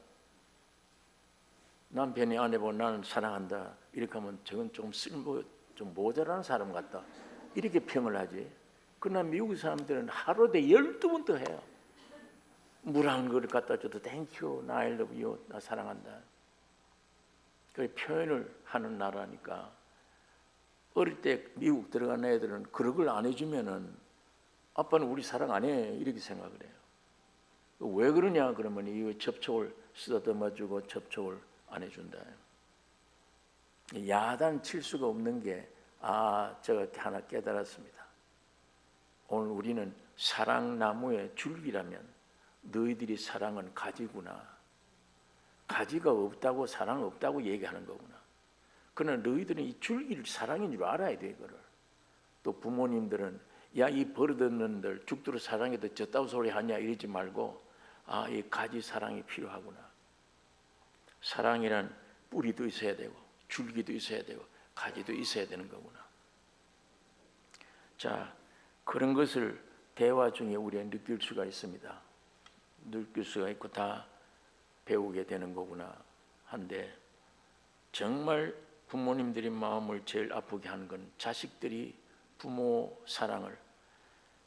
남편이 아내 보고 나는 사랑한다 이렇게 하면 저건 좀 모자라는 사람 같다 이렇게 평을 하지. 그러나 미국 사람들은 하루에 12번 더 해요. 물 한 그릇 갖다 줘도 땡큐, 나 I love you, 나 사랑한다. 그 표현을 하는 나라니까. 어릴 때 미국 들어간 애들은 그런 걸 안 해주면은 아빠는 우리 사랑 안 해 이렇게 생각을 해요. 왜 그러냐 그러면 이 접촉을 쓰다듬어주고 접촉을 안 해준다. 야단 칠 수가 없는 게 제가 하나 깨달았습니다. 오늘 우리는 사랑나무의 줄기라면 너희들이 사랑은 가지구나. 가지가 없다고 사랑 없다고 얘기하는 거구나. 그러나 너희들은 이 줄기를 사랑인 줄 알아야 돼. 이거를. 또 부모님들은 야, 이 버릇없는 들 죽도록 사랑해도 졌다고 소리 하냐 이러지 말고 이 가지 사랑이 필요하구나. 사랑이란 뿌리도 있어야 되고 줄기도 있어야 되고 가지도 있어야 되는 거구나. 자, 그런 것을 대화 중에 우리가 느낄 수가 있습니다. 느낄 수가 있고 다 배우게 되는 거구나 한데, 정말 부모님들이 마음을 제일 아프게 하는 건 자식들이 부모 사랑을,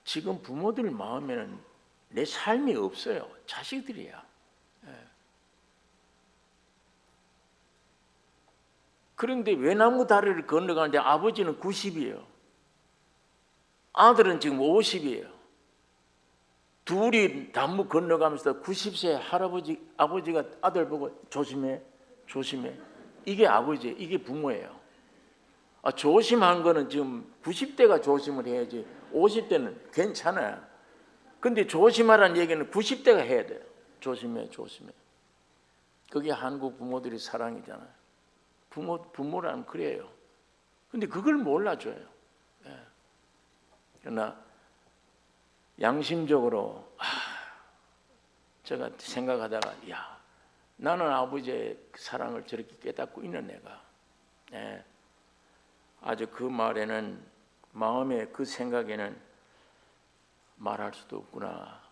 지금 부모들 마음에는 내 삶이 없어요. 자식들이야. 그런데 외나무 다리를 건너가는데 아버지는 90이에요. 아들은 지금 50이에요. 둘이 나무 건너가면서 90세 아버지가 아들 보고 조심해, 조심해. 이게 아버지, 이게 부모예요. 조심한 거는 지금 90대가 조심을 해야지 50대는 괜찮아요. 근데 조심하라는 얘기는 90대가 해야 돼요. 조심해, 조심해. 그게 한국 부모들의 사랑이잖아요. 부모라면 그래요. 근데 그걸 몰라줘요. 그러나 양심적으로 제가 생각하다가 나는 아버지의 사랑을 저렇게 깨닫고 있는 애가 아주 그 말에는, 마음에 그 생각에는 말할 수도 없구나.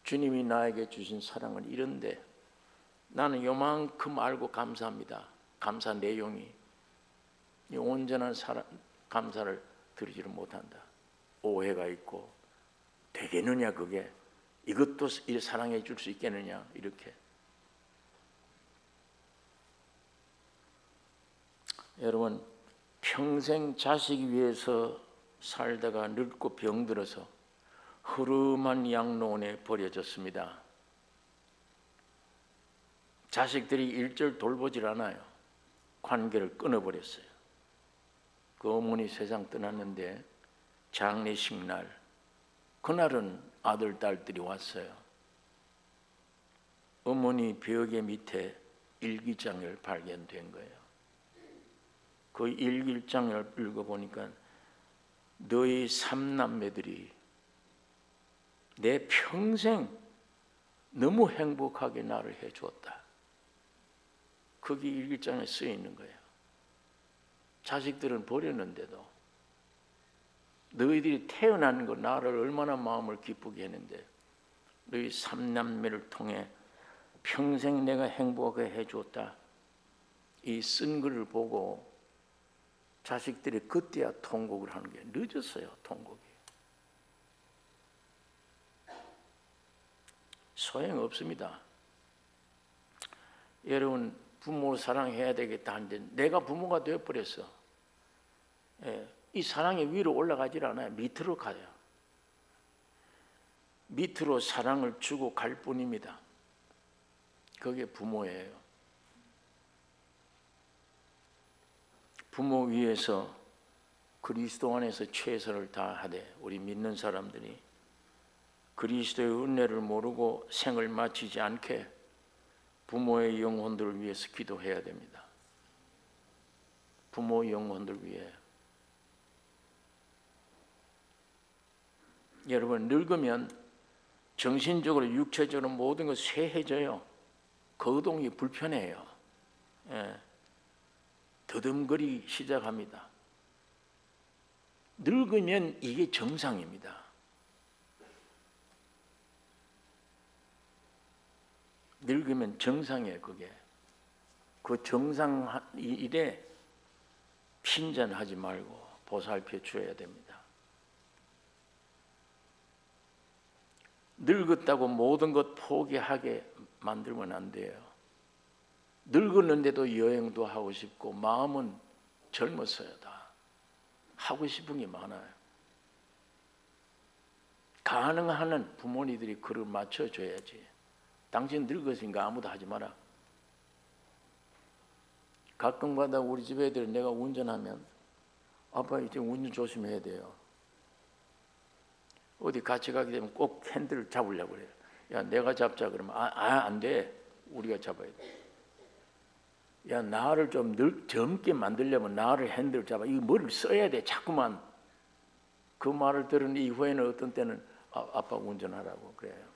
주님이 나에게 주신 사랑은 이런데 나는 요만큼 알고 감사합니다. 감사 내용이 온전한 감사를 드리지를 못한다. 오해가 있고 되겠느냐, 그게 이것도 사랑해 줄 수 있겠느냐, 이렇게. 여러분, 평생 자식 위해서 살다가 늙고 병들어서 허름한 양로원에 버려졌습니다. 자식들이 일절 돌보질 않아요. 관계를 끊어버렸어요. 그 어머니 세상 떠났는데 장례식 날, 그날은 아들, 딸들이 왔어요. 어머니 벽에 밑에 일기장을 발견된 거예요. 그 일기장을 읽어보니까 너희 삼남매들이 내 평생 너무 행복하게 나를 해주었다. 그게 일기장에 쓰여 있는 거예요. 자식들은 버렸는데도 너희들이 태어난 거 나를 얼마나 마음을 기쁘게 했는데 너희 삼남매를 통해 평생 내가 행복하게 해주었다. 이 쓴 글을 보고 자식들이 그때야 통곡을 하는 게 늦었어요. 통곡이 소용없습니다. 여러분, 부모를 사랑해야 되겠다 하는데 내가 부모가 되어버렸어. 이 사랑이 위로 올라가질 않아요. 밑으로 가요. 밑으로 사랑을 주고 갈 뿐입니다. 그게 부모예요. 부모 위해서 그리스도 안에서 최선을 다하되 우리 믿는 사람들이 그리스도의 은혜를 모르고 생을 마치지 않게 부모의 영혼들을 위해서 기도해야 됩니다. 부모의 영혼들 위해. 여러분, 늙으면 정신적으로 육체적으로 모든 것 쇠해져요. 거동이 불편해요. 더듬거리기 시작합니다. 늙으면 이게 정상입니다. 늙으면 정상이에요. 그게. 그 정상 일에 핀잔하지 말고 보살펴 줘야 됩니다. 늙었다고 모든 것 포기하게 만들면 안 돼요. 늙었는데도 여행도 하고 싶고 마음은 젊었어요. 다 하고 싶은 게 많아요. 가능한 한 부모님들이 그를 맞춰줘야지. 당신 늙었으니까 아무도 하지 마라. 가끔가다 우리 집 애들 내가 운전하면 아빠 이제 운전 조심해야 돼요. 어디 같이 가게 되면 꼭 핸들을 잡으려고 그래요. 야, 내가 잡자 그러면 안 돼. 우리가 잡아야 돼. 야, 나를 좀 젊게 만들려면 나를 핸들을 잡아. 이 머리를 써야 돼. 자꾸만. 그 말을 들은 이후에는 어떤 때는 아빠 운전하라고 그래요.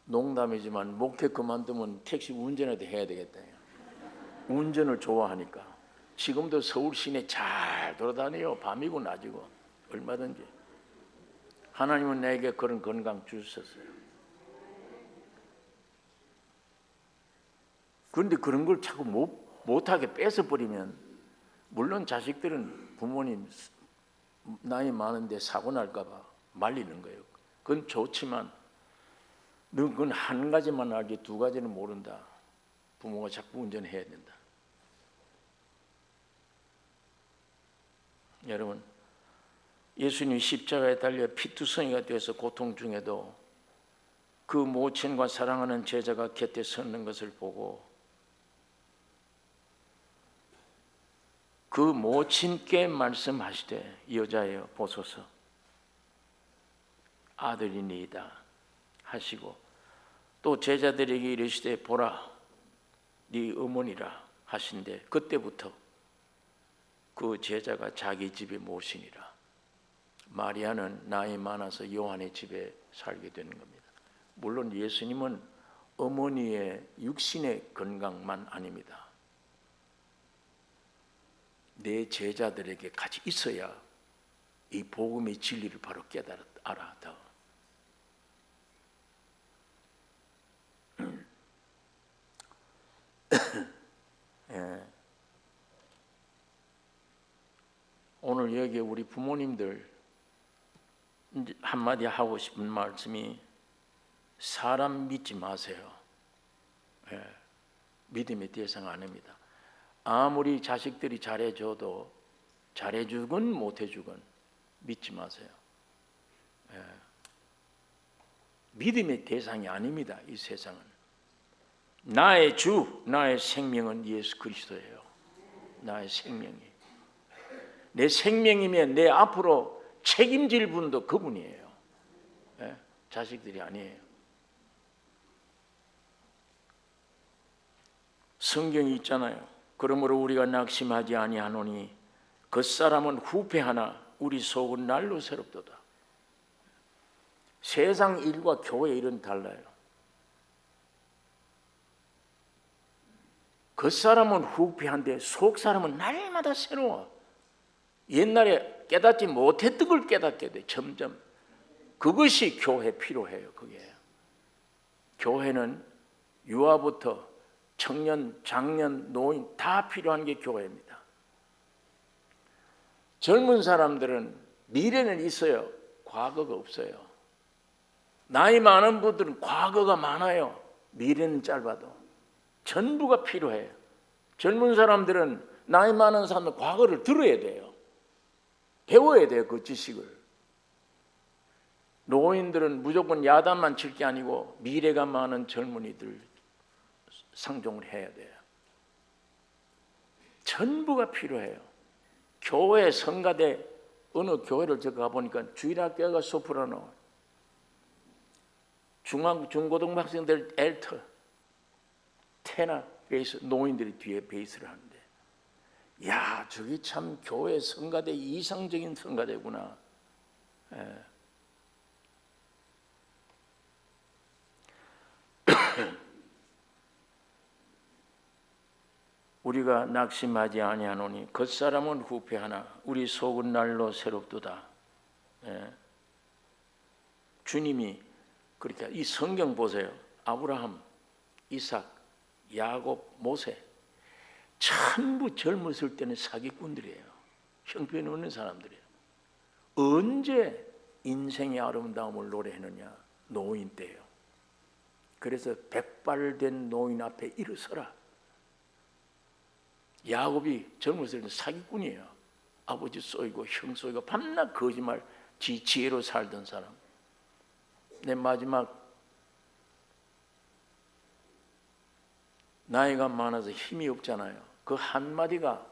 농담이지만 목회 그만두면 택시 운전해도 해야 되겠다. 운전을 좋아하니까. 지금도 서울 시내 잘 돌아다녀요. 밤이고 낮이고 얼마든지. 하나님은 내게 그런 건강 주셨어요. 그런데 그런 걸 자꾸 못하게 뺏어버리면, 물론 자식들은 부모님 나이 많은데 사고 날까 봐 말리는 거예요. 그건 좋지만 너 그건 한 가지만 알지 두 가지는 모른다. 부모가 자꾸 운전해야 된다. 여러분, 예수님이 십자가에 달려 피투성이가 되어서 고통 중에도 그 모친과 사랑하는 제자가 곁에 서는 것을 보고 그 모친께 말씀하시되 여자여 보소서 아들이니이다 하시고, 또 제자들에게 이르시되 보라 네 어머니라 하신대, 그때부터 그 제자가 자기 집에 모시니라. 마리아는 나이 많아서 요한의 집에 살게 되는 겁니다. 물론 예수님은 어머니의 육신의 건강만 아닙니다. 내 제자들에게 같이 있어야 이 복음의 진리를 바로 알아. 더. 예. 오늘 여기 우리 부모님들 한마디 하고 싶은 말씀이, 사람 믿지 마세요. 예. 믿음의 대상 아닙니다. 아무리 자식들이 잘해줘도 잘해주건 못해주건 믿지 마세요. 예. 믿음의 대상이 아닙니다. 이 세상은. 나의 주, 나의 생명은 예수 그리스도예요. 나의 생명이. 내 생명이면 내 앞으로 책임질 분도 그분이에요. 예? 자식들이 아니에요. 성경이 있잖아요. 그러므로 우리가 낙심하지 아니하노니 겉사람은 후패하나 우리 속은 날로 새롭도다. 세상 일과 교회 일은 달라요. 겉사람은 후패한데 속사람은 날마다 새로워. 옛날에 깨닫지 못했던 걸 깨닫게 돼. 점점. 그것이 교회 필요해요. 그게. 교회는 유아부터 청년, 장년, 노인 다 필요한 게 교회입니다. 젊은 사람들은 미래는 있어요. 과거가 없어요. 나이 많은 분들은 과거가 많아요. 미래는 짧아도. 전부가 필요해요. 젊은 사람들은 나이 많은 사람은 과거를 들어야 돼요. 배워야 돼요. 그 지식을. 노인들은 무조건 야단만 칠 게 아니고 미래가 많은 젊은이들 상종을 해야 돼요. 전부가 필요해요. 교회 성가대 어느 교회를 제가 가보니까 주일학교가 소프라노, 중고등학생들 엘터, 테너, 베이스, 노인들이 뒤에 베이스를 하는데, 야, 저기 참 교회 성가대 이상적인 성가대구나. 예. 우리가 낙심하지 아니하노니 겉사람은 후패하나 우리 속은 날로 새롭도다. 예. 주님이 그렇게, 이 성경 보세요. 아브라함, 이삭, 야곱, 모세 전부 젊었을 때는 사기꾼들이에요. 형편없는 사람들이에요. 언제 인생의 아름다움을 노래했느냐? 노인 때예요. 그래서 백발된 노인 앞에 일어서라. 야곱이 젊었을 때 사기꾼이에요. 아버지 쏘이고 형 쏘이고 밤낮 거짓말, 지혜로 살던 사람. 내 마지막 나이가 많아서 힘이 없잖아요. 그 한마디가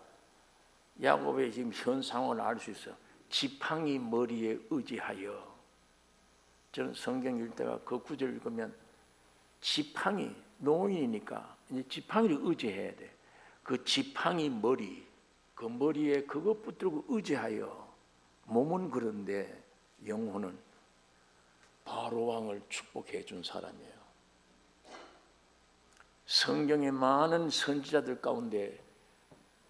야곱의 지금 현 상황을 알 수 있어요. 지팡이 머리에 의지하여. 저는 성경 읽다가 그 구절 읽으면 지팡이, 노인이니까 이제 지팡이를 의지해야 돼. 그 지팡이 머리, 그 머리에 그것 붙들고 의지하여. 몸은 그런데 영혼은 바로 왕을 축복해 준 사람이에요. 성경의 많은 선지자들 가운데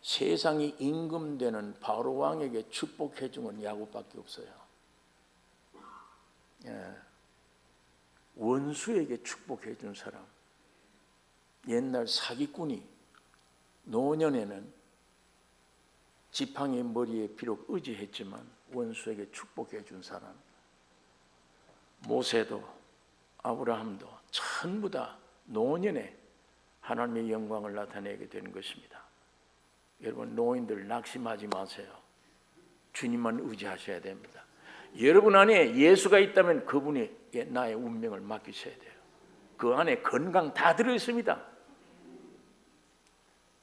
세상이 임금되는 바로 왕에게 축복해 준 건 야곱밖에 없어요. 예. 원수에게 축복해 준 사람. 옛날 사기꾼이 노년에는 지팡이 머리에 비록 의지했지만 원수에게 축복해 준 사람. 모세도 아브라함도 전부 다 노년에 하나님의 영광을 나타내게 되는 것입니다. 여러분, 노인들 낙심하지 마세요. 주님만 의지하셔야 됩니다. 여러분 안에 예수가 있다면 그분이 나의 운명을 맡기셔야 돼요. 그 안에 건강 다 들어있습니다.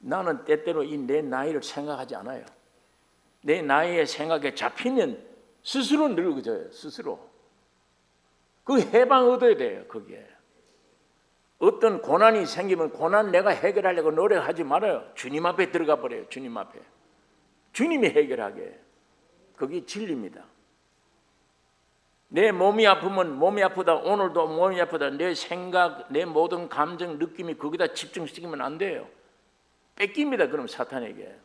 나는 때때로 이 내 나이를 생각하지 않아요. 내 나이의 생각에 잡히면 스스로 늙어져요. 스스로. 그 해방 얻어야 돼요. 거기에 어떤 고난이 생기면 고난 내가 해결하려고 노력하지 말아요. 주님 앞에 들어가 버려요. 주님 앞에. 주님이 해결하게. 그게 진리입니다. 내 몸이 아프면 몸이 아프다. 오늘도 몸이 아프다. 내 생각, 내 모든 감정, 느낌이 거기다 집중시키면 안 돼요. 뺏깁니다. 그럼 사탄에게.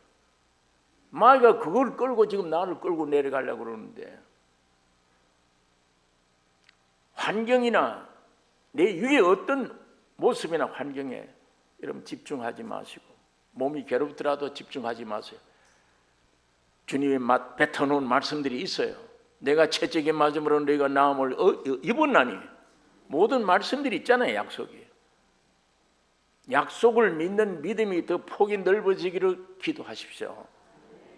마귀가 그걸 끌고 지금 나를 끌고 내려가려고 그러는데, 환경이나 내 위에 어떤 모습이나 환경에 여러분 집중하지 마시고, 몸이 괴롭더라도 집중하지 마세요. 주님이 뱉어놓은 말씀들이 있어요. 내가 채찍에 맞음으로 너희가 나음을 입었나니. 모든 말씀들이 있잖아요. 약속이. 약속을 믿는 믿음이 더 폭이 넓어지기를 기도하십시오.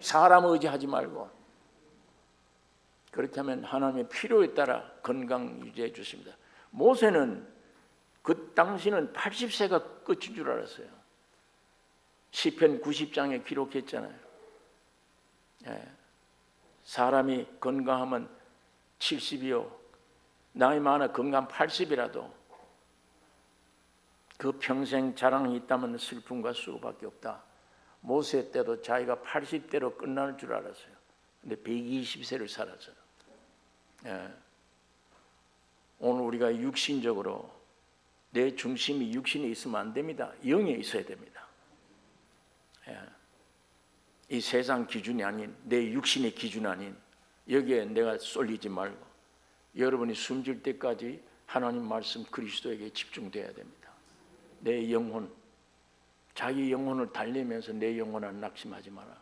사람 의지하지 말고. 그렇게 하면 하나님의 필요에 따라 건강 유지해 주십니다. 모세는 그 당시는 80세가 끝인 줄 알았어요. 시편 90장에 기록했잖아요. 예. 사람이 건강하면 70이요, 나이 많아 건강 80이라도 그 평생 자랑이 있다면 슬픔과 수고밖에 없다. 모세 때도 자기가 80대로 끝날 줄 알았어요. 근데 120세를 살았어요. 예. 오늘 우리가 육신적으로 내 중심이 육신에 있으면 안 됩니다. 영에 있어야 됩니다. 예. 이 세상 기준이 아닌, 내 육신의 기준 아닌 여기에 내가 쏠리지 말고 여러분이 숨질 때까지 하나님 말씀 그리스도에게 집중돼야 됩니다. 내 영혼, 자기 영혼을 달래면서 내 영혼을 낙심하지 마라.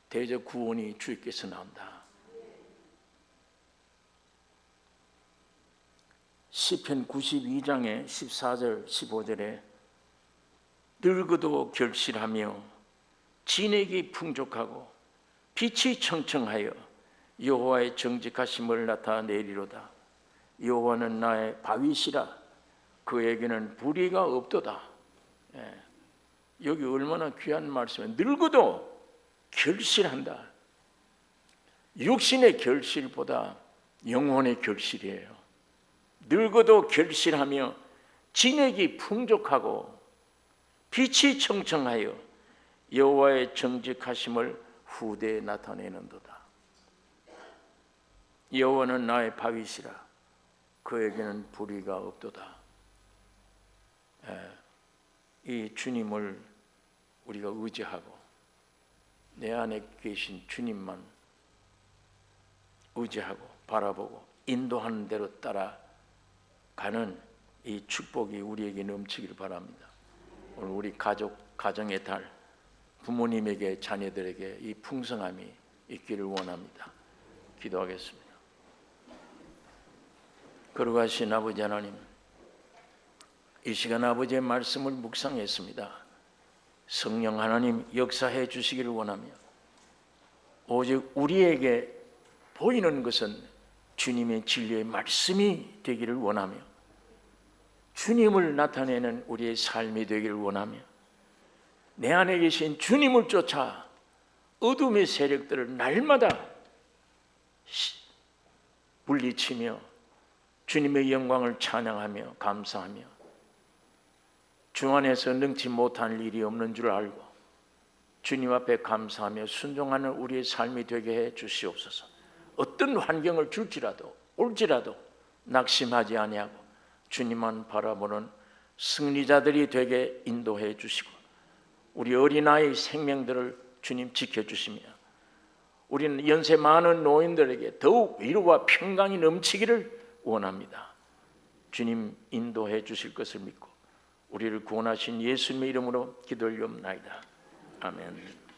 대저 구원이 주께서 나온다. 시편 92장의 14절 15절에 늙어도 결실하며 진액이 풍족하고 빛이 청청하여 여호와의 정직하심을 나타내리로다. 여호와는 나의 바위시라. 그에게는 불의가 없도다. 예. 여기 얼마나 귀한 말씀이에요. 늙어도 결실한다. 육신의 결실보다 영혼의 결실이에요. 늙어도 결실하며 진액이 풍족하고 빛이 청청하여 여호와의 정직하심을 후대에 나타내는도다. 여호와는 나의 바위시라 그에게는 불의가 없도다. 이 주님을 우리가 의지하고 내 안에 계신 주님만 의지하고 바라보고 인도하는 대로 따라가는 이 축복이 우리에게 넘치길 바랍니다. 오늘 우리 가정의 달, 부모님에게 자녀들에게 이 풍성함이 있기를 원합니다. 기도하겠습니다. 거룩하신 아버지 하나님, 이 시간 아버지의 말씀을 묵상했습니다. 성령 하나님 역사해 주시기를 원하며 오직 우리에게 보이는 것은 주님의 진리의 말씀이 되기를 원하며 주님을 나타내는 우리의 삶이 되기를 원하며 내 안에 계신 주님을 쫓아 어둠의 세력들을 날마다 물리치며 주님의 영광을 찬양하며 감사하며 주 안에서 능치 못할 일이 없는 줄 알고 주님 앞에 감사하며 순종하는 우리의 삶이 되게 해 주시옵소서. 어떤 환경을 줄지라도 올지라도 낙심하지 아니하고 주님만 바라보는 승리자들이 되게 인도해 주시고 우리 어린아이 생명들을 주님 지켜주시며 우리는 연세 많은 노인들에게 더욱 위로와 평강이 넘치기를 원합니다. 주님 인도해 주실 것을 믿고 우리를 구원하신 예수님의 이름으로 기도 올리옵나이다. 아멘.